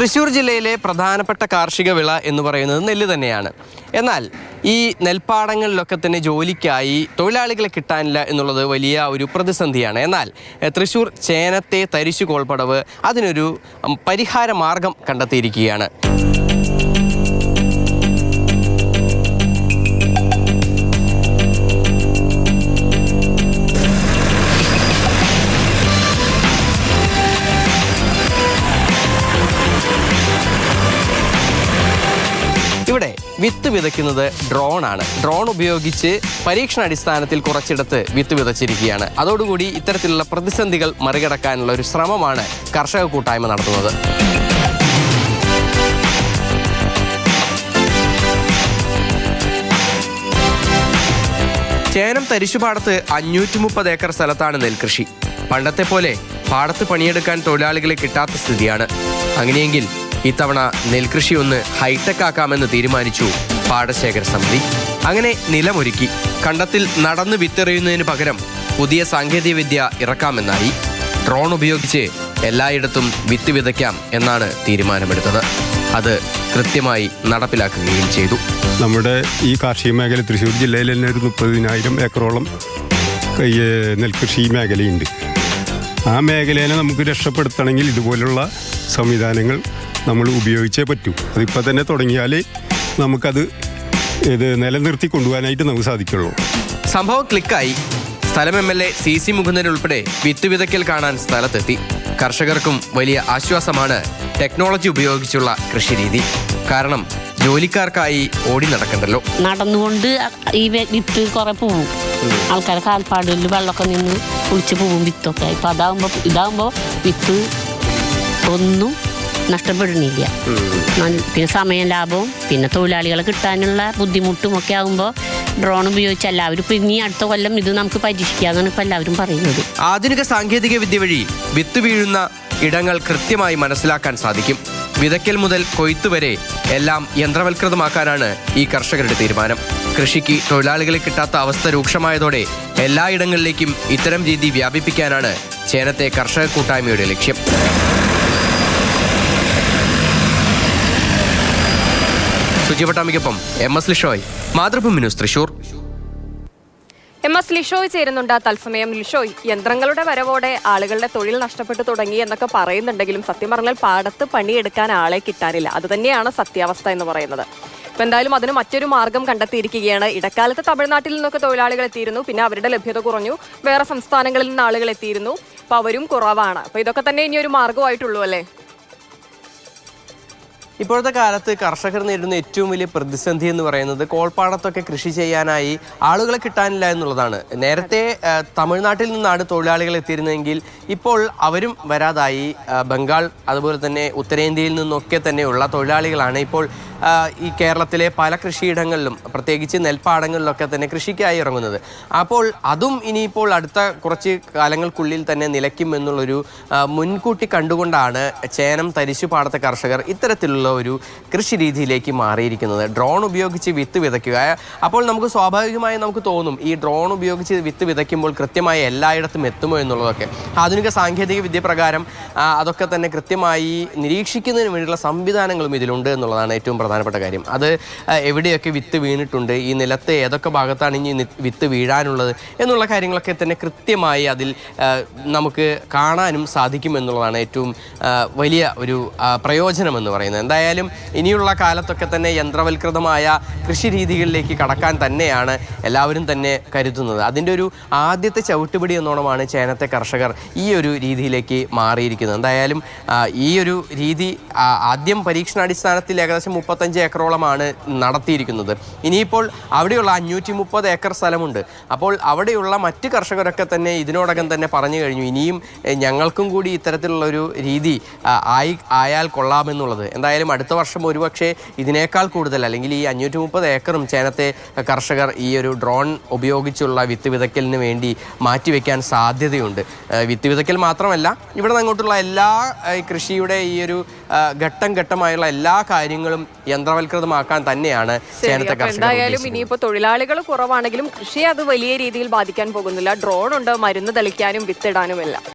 തൃശ്ശൂർ ജില്ലയിലെ പ്രധാനപ്പെട്ട കാർഷിക വിള എന്ന് പറയുന്നത് നെല്ല് തന്നെയാണ്. എന്നാൽ ഈ നെൽപ്പാടങ്ങളിലൊക്കെ തന്നെ ജോലിക്കായി തൊഴിലാളികളെ കിട്ടാനില്ല എന്നുള്ളത് വലിയ ഒരു പ്രതിസന്ധിയാണ്. എന്നാൽ തൃശ്ശൂർ ചേനത്തെ തരിശു കോൾപ്പടവ് അതിനൊരു പരിഹാര മാർഗം കണ്ടെത്തിയിരിക്കുകയാണ്. ഇവിടെ വിത്ത് വിതയ്ക്കുന്നത് ഡ്രോണാണ്. ഡ്രോൺ ഉപയോഗിച്ച് പരീക്ഷണാടിസ്ഥാനത്തിൽ കുറച്ചിടത്ത് വിത്ത് വിതച്ചിരിക്കുകയാണ്. അതോടുകൂടി ഇത്തരത്തിലുള്ള പ്രതിസന്ധികൾ മറികടക്കാനുള്ള ഒരു ശ്രമമാണ് കർഷക കൂട്ടായ്മ നടത്തുന്നത്. ചേനം തരിശുപാടത്ത് 530 ഏക്കർ സ്ഥലത്താണ് നെൽകൃഷി. പണ്ടത്തെ പോലെ പാടത്ത് പണിയെടുക്കാൻ തൊഴിലാളികളെ കിട്ടാത്ത സ്ഥിതിയാണ്. അങ്ങനെയെങ്കിൽ ഇത്തവണ നെൽകൃഷി ഒന്ന് ഹൈടെക് ആക്കാമെന്ന് തീരുമാനിച്ചു പാടശേഖര സമിതി. അങ്ങനെ നിലമൊരുക്കി കണ്ടത്തിൽ നടന്ന് വിത്തെറിയുന്നതിന് പകരം പുതിയ സാങ്കേതികവിദ്യ ഇറക്കാമെന്നായി. ഡ്രോൺ ഉപയോഗിച്ച് എല്ലായിടത്തും വിത്ത് വിതയ്ക്കാം എന്നാണ് തീരുമാനമെടുത്തത്. അത് കൃത്യമായി നടപ്പിലാക്കുകയും ചെയ്തു. നമ്മുടെ ഈ കാർഷിക മേഖല തൃശ്ശൂർ ജില്ലയിൽ തന്നെ ഒരു 30,000 ഏക്കറോളം നെൽകൃഷി മേഖലയുണ്ട്. ആ മേഖലയെ നമുക്ക് രക്ഷപ്പെടുത്തണമെങ്കിൽ ഇതുപോലുള്ള സംവിധാനങ്ങൾ നമ്മൾ ഉപയോഗിച്ചേ പറ്റൂ. അതിപ്പോൾ തന്നെ തുടങ്ങിയാൽ നമുക്കത് നിലനിർത്തി കൊണ്ടുപോകാനായിട്ട് നമുക്ക് സാധിക്കുള്ളൂ. സംഭവം ക്ലിക്കായി. സ്ഥലം MLA CC മുകുന്ദൻ ഉൾപ്പെടെ വിത്ത് വിതയ്ക്കൽ കാണാൻ സ്ഥലത്തെത്തി. കർഷകർക്കും വലിയ ആശ്വാസമാണ് ടെക്നോളജി ഉപയോഗിച്ചുള്ള കൃഷിരീതി. കാരണം ജോലിക്കാർക്കായി ഓടി നടക്കണ്ടല്ലോ. നടന്നുകൊണ്ട് ഈ വിത്ത് കുറെ പോവും. ആൾക്കാരെ കാൽപ്പാടിൽ വെള്ളമൊക്കെ നിന്ന് കുളിച്ച് പോവും വിത്തൊക്കെ. ഇപ്പം ഇതാകുമ്പോൾ വിത്ത് ഒന്നും നഷ്ടപ്പെടുന്നില്ല. പിന്നെ സമയം ലാഭവും പിന്നെ തൊഴിലാളികളെ കിട്ടാനുള്ള ബുദ്ധിമുട്ടും ഒക്കെ ആകുമ്പോൾ ഡ്രോൺ ഉപയോഗിച്ച് എല്ലാവരും ഇപ്പം ഇനി അടുത്ത കൊല്ലം ഇത് നമുക്ക് പരീക്ഷിക്കാന്നാണ് ഇപ്പം എല്ലാവരും പറയുന്നത്. ആധുനിക സാങ്കേതിക വിദ്യ വഴി വിത്ത് വീഴുന്ന ഇടങ്ങൾ കൃത്യമായി മനസ്സിലാക്കാൻ സാധിക്കും. വിതയ്ക്കൽ മുതൽ കൊയ്ത്ത് വരെ എല്ലാം യന്ത്രവൽകൃതമാക്കാനാണ് ഈ കർഷകരുടെ തീരുമാനം. കൃഷിക്ക് തൊഴിലാളികളെ കിട്ടാത്ത അവസ്ഥ രൂക്ഷമായതോടെ എല്ലായിടങ്ങളിലേക്കും ഇത്തരം രീതി വ്യാപിപ്പിക്കാനാണ് ചേനത്തെ കർഷക കൂട്ടായ്മയുടെ ലക്ഷ്യം. സുജിപട്ടാമിക്കൊപ്പം MS Lishoy, Mathrubhumi news, Thrissur. MS Lishoy ചേരുന്നുണ്ട് തത്സമയം. ലിഷോയ്, യന്ത്രങ്ങളുടെ വരവോടെ ആളുകളുടെ തൊഴിൽ നഷ്ടപ്പെട്ടു തുടങ്ങി എന്നൊക്കെ പറയുന്നുണ്ടെങ്കിലും സത്യം പറഞ്ഞാൽ പാടത്ത് പണിയെടുക്കാൻ ആളെ കിട്ടാനില്ല. അതുതന്നെയാണ് സത്യാവസ്ഥ എന്ന് പറയുന്നത്. ഇപ്പം എന്തായാലും അതിന് മറ്റൊരു മാർഗം കണ്ടെത്തിയിരിക്കുകയാണ്. ഇടക്കാലത്ത് തമിഴ്നാട്ടിൽ നിന്നൊക്കെ തൊഴിലാളികൾ എത്തിയിരുന്നു. പിന്നെ അവരുടെ ലഭ്യത കുറഞ്ഞു. വേറെ സംസ്ഥാനങ്ങളിൽ നിന്ന് ആളുകൾ എത്തിയിരുന്നു. അപ്പോൾ അവരും കുറവാണ്. അപ്പോൾ ഇതൊക്കെ തന്നെ ഇനി ഒരു മാർഗമായിട്ടുള്ളൂ അല്ലേ? ഇപ്പോഴത്തെ കാലത്ത് കർഷകർ നേരിടുന്ന ഏറ്റവും വലിയ പ്രതിസന്ധി എന്ന് പറയുന്നത് കോൾപ്പാടത്തൊക്കെ കൃഷി ചെയ്യാനായി ആളുകളെ കിട്ടാനില്ല എന്നുള്ളതാണ്. നേരത്തെ തമിഴ്നാട്ടിൽ നിന്നാണ് തൊഴിലാളികൾ എത്തിയിരുന്നതെങ്കിൽ ഇപ്പോൾ അവരും വരാതായി. ബംഗാൾ അതുപോലെ തന്നെ ഉത്തരേന്ത്യയിൽ നിന്നൊക്കെ തന്നെയുള്ള തൊഴിലാളികളാണ് ഇപ്പോൾ ഈ കേരളത്തിലെ പല കൃഷിയിടങ്ങളിലും പ്രത്യേകിച്ച് നെൽപ്പാടങ്ങളിലൊക്കെ തന്നെ കൃഷിക്കായി ഇറങ്ങുന്നത്. അപ്പോൾ അതും ഇനിയിപ്പോൾ അടുത്ത കുറച്ച് കാലങ്ങൾക്കുള്ളിൽ തന്നെ നിലയ്ക്കും എന്നുള്ളൊരു മുൻകൂട്ടി കണ്ടുകൊണ്ടാണ് ചേനം തരിശുപാടത്തെ കർഷകർ ഇത്തരത്തിലുള്ള ഒരു കൃഷി രീതിയിലേക്ക് മാറിയിരിക്കുന്നത്. ഡ്രോൺ ഉപയോഗിച്ച് വിത്ത് വിതയ്ക്കുക. അപ്പോൾ നമുക്ക് സ്വാഭാവികമായി നമുക്ക് തോന്നും ഈ ഡ്രോൺ ഉപയോഗിച്ച് വിത്ത് വിതയ്ക്കുമ്പോൾ കൃത്യമായി എല്ലായിടത്തും എത്തുമോ എന്നുള്ളതൊക്കെ. ആധുനിക സാങ്കേതിക വിദ്യ പ്രകാരം അതൊക്കെ തന്നെ കൃത്യമായി നിരീക്ഷിക്കുന്നതിന് വേണ്ടിയുള്ള സംവിധാനങ്ങളും ഇതിലുണ്ട് എന്നുള്ളതാണ് ഏറ്റവും പ്രധാനപ്പെട്ട കാര്യം. അത് എവിടെയൊക്കെ വിത്ത് വീണിട്ടുണ്ട്, ഈ നിലത്ത് ഏതൊക്കെ ഭാഗത്താണ് ഇനി വിത്ത് വീഴാനുള്ളത് എന്നുള്ള കാര്യങ്ങളൊക്കെ തന്നെ കൃത്യമായി അതിൽ നമുക്ക് കാണാനും സാധിക്കും എന്നുള്ളതാണ് ഏറ്റവും വലിയ ഒരു പ്രയോജനം എന്ന് പറയുന്നത്. എന്തായാലും ഇനിയുള്ള കാലത്തൊക്കെ തന്നെ യന്ത്രവൽകൃതമായ കൃഷി രീതികളിലേക്ക് കടക്കാൻ തന്നെയാണ് എല്ലാവരും തന്നെ കരുതുന്നത്. അതിൻ്റെ ഒരു ആദ്യത്തെ ചവിട്ടുപിടി എന്നോണമാണ് ചേനത്തെ കർഷകർ ഈ ഒരു രീതിയിലേക്ക് മാറിയിരിക്കുന്നത്. എന്തായാലും ഈ ഒരു രീതി ആദ്യം പരീക്ഷണാടിസ്ഥാനത്തിൽ ഏകദേശം 35 ഏക്കറോളമാണ് നടത്തിയിരിക്കുന്നത്. ഇനിയിപ്പോൾ അവിടെയുള്ള 530 ഏക്കർ സ്ഥലമുണ്ട്. അപ്പോൾ അവിടെയുള്ള മറ്റ് കർഷകരൊക്കെ തന്നെ ഇതിനോടകം തന്നെ പറഞ്ഞു കഴിഞ്ഞു ഇനിയും ഞങ്ങൾക്കും കൂടി ഇത്തരത്തിലുള്ളൊരു രീതി ആയാൽ കൊള്ളാമെന്നുള്ളത്. എന്തായാലും അടുത്ത വർഷം ഒരുപക്ഷെ ഇതിനേക്കാൾ കൂടുതൽ അല്ലെങ്കിൽ ഈ 530 ഏക്കറും ചേനത്തെ കർഷകർ ഈ ഒരു ഡ്രോൺ ഉപയോഗിച്ചുള്ള വിത്ത് വിതയ്ക്കലിന് വേണ്ടി മാറ്റിവെക്കാൻ സാധ്യതയുണ്ട്. വിത്ത് വിതയ്ക്കൽ മാത്രമല്ല ഇവിടെ നിന്ന് അങ്ങോട്ടുള്ള എല്ലാ കൃഷിയുടെ ഈ ഒരു ഘട്ടം ഘട്ടമായുള്ള എല്ലാ കാര്യങ്ങളും യന്ത്രവൽകൃതമാക്കാൻ തന്നെയാണ് ചേനത്തെ കർഷകർ. എന്തായാലും ഇനിയിപ്പോൾ തൊഴിലാളികൾ കുറവാണെങ്കിലും കൃഷിയെ അത് വലിയ രീതിയിൽ ബാധിക്കാൻ പോകുന്നില്ല. ഡ്രോൺ ഉണ്ട്, മരുന്ന് തളിക്കാനും വിത്തിടാനുമെല്ലാം.